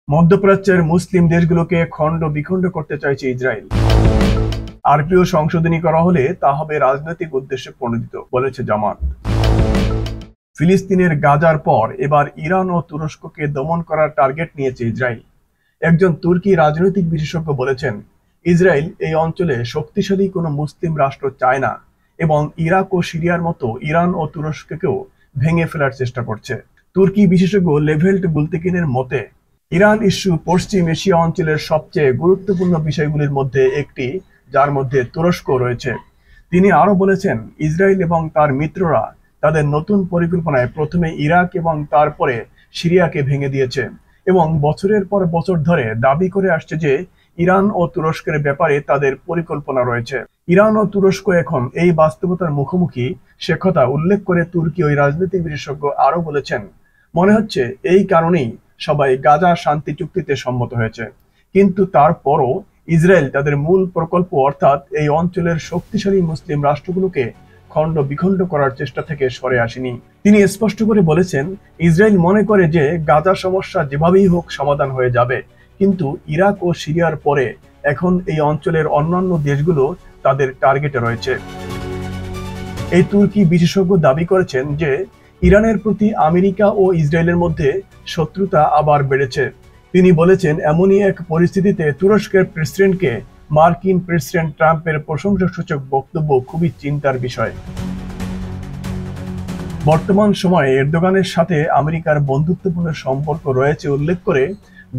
মধ্যপ্রাচ্যের মুসলিম দেশগুলোকে খণ্ড বিখণ্ড করতে চাইছে ইসরায়েল। আরপিও সংশোধনী করা হলে তা হবে রাজনৈতিক উদ্দেশ্যে প্রণোদিত, বলেছে জামাত। ফিলিস্তিনের গাজার পর এবার ইরান ও তুরস্ককে দমন করার টার্গেট নিয়েছে ইসরায়েল। একজন তুর্কি রাজনৈতিক বিশেষজ্ঞ বলেছেন, ইসরায়েল এই অঞ্চলে শক্তিশালী কোনো মুসলিম রাষ্ট্র চায় না এবং ইরাক ও সিরিয়ার মতো ইরান ও তুরস্ককেও ভেঙে ফেলার চেষ্টা করছে। তুর্কি বিশেষজ্ঞ লেভেল্ট গুলতেকিনের মতে, ইরান ইস্যু পশ্চিম এশিয়া অঞ্চলের সবচেয়ে গুরুত্বপূর্ণ বিষয়গুলির মধ্যে একটি, যার মধ্যে তুরস্ক রয়েছে। তিনি আরো বলেছেন, ইসরায়েল এবং তার মিত্ররা তাদের নতুন পরিকল্পনায় প্রথমে ইরাক এবং তারপরে সিরিয়াকে ভেঙে দিয়েছে এবং বছরের পর বছর ধরে দাবি করে আসছে যে ইরান ও তুরস্কের ব্যাপারে তাদের পরিকল্পনা রয়েছে। ইরান ও তুরস্ক এখন এই বাস্তবতার মুখোমুখি, সে কথা উল্লেখ করে তুর্কি ওই রাজনৈতিক বিশেষজ্ঞ আরো বলেছেন, মনে হচ্ছে এই কারণেই সবাই গাজা শান্তি চুক্তিতে সম্মত হয়েছে, কিন্তু তারপরও ইসরায়েল তাদের মূল প্রকল্প অর্থাৎ এই অঞ্চলের শক্তিশালী মুসলিম রাষ্ট্রগুলোকে খণ্ড বিখণ্ড করার চেষ্টা থেকে সরে আসেনি। তিনি স্পষ্ট করে বলেছেন, ইসরায়েল মনে করে যে গাজা সমস্যা যেভাবেই হোক সমাধান হয়ে যাবে, কিন্তু ইরাক ও সিরিয়ার পরে এখন এই অঞ্চলের অন্যান্য দেশগুলো তাদের টার্গেটে রয়েছে। এই তুর্কি বিশেষজ্ঞ দাবি করেছেন যে ইরানের প্রতি আমেরিকা ও ইসরায়েলের মধ্যে শত্রুতা আবার বেড়েছে। তিনি বলেছেন, এমনই এক পরিস্থিতিতে তুরস্কের প্রেসিডেন্টকে মার্কিন প্রেসিডেন্ট ট্রাম্পের প্রশংসাসূচক বক্তব্য খুবই চিন্তার বিষয়। বর্তমান সময়ে এরদোগানের সাথে আমেরিকার বন্ধুত্বপূর্ণ সম্পর্ক রয়েছে উল্লেখ করে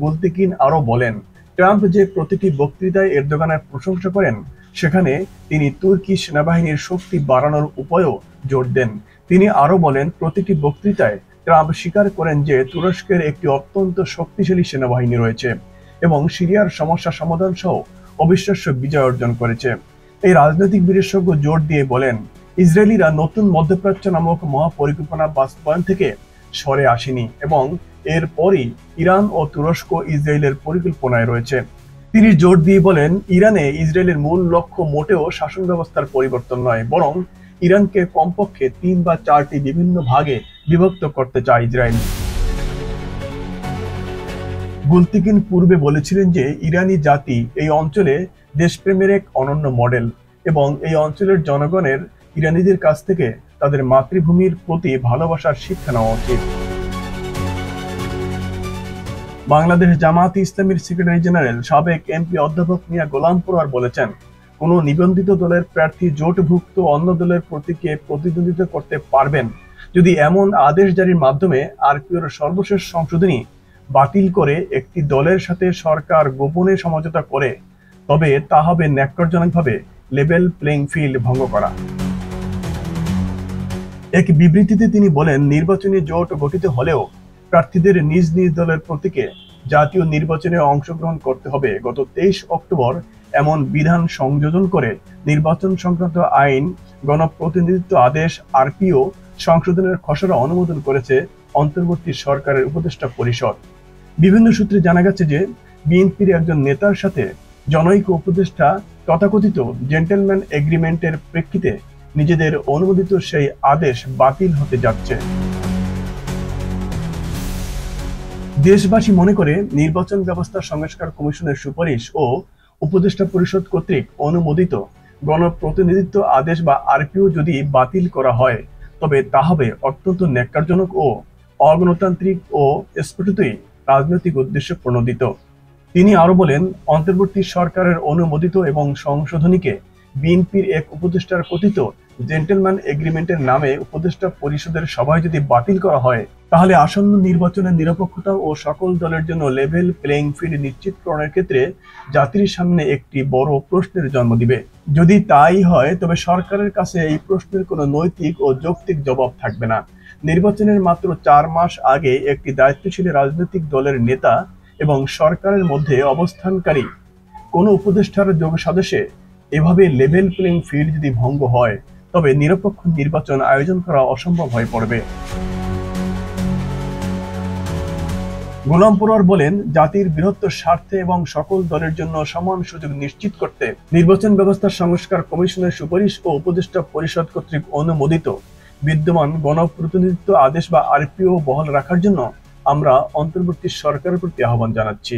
গুলতেকিন আরো বলেন, ট্রাম্প যে প্রতিটি বক্তৃতায় এরদোগানের প্রশংসা করেন, সেখানে তিনি তুর্কি সেনাবাহিনীর শক্তি বাড়ানোর উপায়ও জোর দেন। তিনি আরো বলেন, প্রতিটি বক্তৃতায় ট্রাম্প স্বীকার করেন যে তুরস্কের একটি অত্যন্ত শক্তিশালী সেনাবাহিনী রয়েছে এবং সিরিয়ার সমস্যা সমাধান সহ অবিশ্বাস্য বিজয় অর্জন করেছে। এই রাজনৈতিক বিশেষজ্ঞ জোর দিয়ে বলেন, ইসরায়েলিরা নতুন মধ্যপ্রাচ্য নামক মহাপরিকল্পনা বাস্তবায়ন থেকে সরে আসেনি এবং এরপরই ইরান ও তুরস্ক ইসরায়েলের পরিকল্পনায় রয়েছে। তিনি জোর দিয়ে বলেন, ইরানে ইসরায়েলের মূল লক্ষ্য মোটেও শাসন ব্যবস্থার পরিবর্তন নয়, বরং ইরানকে কমপক্ষে 3 বা 4টি বিভিন্ন ভাগে বিভক্ত করতে চায় ইসরায়েল। গুলতেকিন পূর্বে বলেছিলেন যে ইরানি জাতি এই অঞ্চলে দেশপ্রেমের এক অনন্য মডেল এবং এই অঞ্চলের জনগণের ইরানিদের কাছ থেকে তাদের মাতৃভূমির প্রতি ভালোবাসার শিক্ষা নেওয়া উচিত। বাংলাদেশ জামায়াতে ইসলামীর সেক্রেটারি জেনারেল সাবেক এমপি অধ্যাপক মিয়া গোলাম পরোয়ার বলেছেন, কোনো নিবন্ধিত দলের প্রার্থী জোটভুক্ত অন্য দলের প্রতীকে প্রতিদ্বন্দ্বিতা করতে পারবেন যদি এমন আদেশ জারির মাধ্যমে আরপিওর সর্বশেষ সংশোধনী বাতিল করে একটি দলের সাথে সরকার গোপনে সমঝোতা করে, তবে তা হবে ন্যাক্কারজনকভাবে লেভেল প্লেইং ফিল্ড ভঙ্গ করা। এক বিবৃতিতে তিনি বলেন, নির্বাচনী জোট গঠিত হলেও প্রার্থীদের নিজ নিজ দলের প্রতীকে জাতীয় নির্বাচনে অংশগ্রহণ করতে হবে। গত 23 অক্টোবর এমন বিধান সংযোজন করে নির্বাচন সংক্রান্ত আইন গণপ্রতিনিধিত্ব আদেশ আরপিও সংশোধনের খসড়া অনুমোদন করেছে অন্তর্বর্তী সরকারের উপদেষ্টা পরিষদ। বিভিন্ন সূত্রে জানা গেছে যে বিএনপির একজন নেতার সাথে জনৈক উপদেষ্টা তথাকথিত জেন্টলম্যান এগ্রিমেন্টের প্রেক্ষিতে নিজেদের অনুমোদিত সেই আদেশ বাতিল হতে যাচ্ছে। দেশবাসী মনে করে নির্বাচন ব্যবস্থা সংস্কার কমিশনের সুপারিশ ও উপদেষ্টা পরিষদ কর্তৃক অনুমোদিত গণপ্রতিনিধিত্ব আদেশ বা আরপিও যদি বাতিল করা হয়, তবে তা হবে অত্যন্ত ন্যাক্কারজনক ও অগণতান্ত্রিক ও স্ফুটতই রাজনৈতিক উদ্দেশ্যে প্রণোদিত। তিনি আরো বলেন, অন্তর্বর্তী সরকারের অনুমোদিত এবং সংশোধনীকে বিএনপির এক উপদেষ্টার কথিত জেন্টলম্যান এগ্রিমেন্টের নামে উপদেষ্টা পরিষদের সভায় যদি বাতিল করা হয়, তাহলে আসন্ন নির্বাচনের নিরপেক্ষতা ও সকল দলের জন্য লেভেল প্লেইং ফিল্ড নিশ্চিতকরণের ক্ষেত্রে জাতির সামনে একটি বড় প্রশ্নের জন্ম দিবে। যদি তাই হয়, তবে সরকারের কাছে এই প্রশ্নের কোনো নৈতিক ও যৌক্তিক জবাব থাকবে না। নির্বাচনের মাত্র 4 মাস আগে একটি দায়িত্বশীল রাজনৈতিক দলের নেতা এবং সরকারের মধ্যে অবস্থানকারী কোনো উপদেষ্টার যোগ সাজসে এভাবে লেভেল প্লেইং ফিল্ড যদি ভঙ্গ হয়, তবে নিরপেক্ষ নির্বাচন আয়োজন করা অসম্ভব হয়ে পড়বে। গোলাম পরোয়ার বলেন, জাতির বৃহত্তর স্বার্থে এবং সকল দলের জন্য সমান সুযোগ নিশ্চিত করতে নির্বাচন ব্যবস্থা সংস্কার কমিশনের সুপারিশ ও উপদেষ্টা পরিষদ কর্তৃক অনুমোদিত বিদ্যমান গণপ্রতিনিধিত্ব আদেশ বা আরপিও বহাল রাখার জন্য আমরা অন্তর্বর্তী সরকারের প্রতি আহ্বান জানাচ্ছি।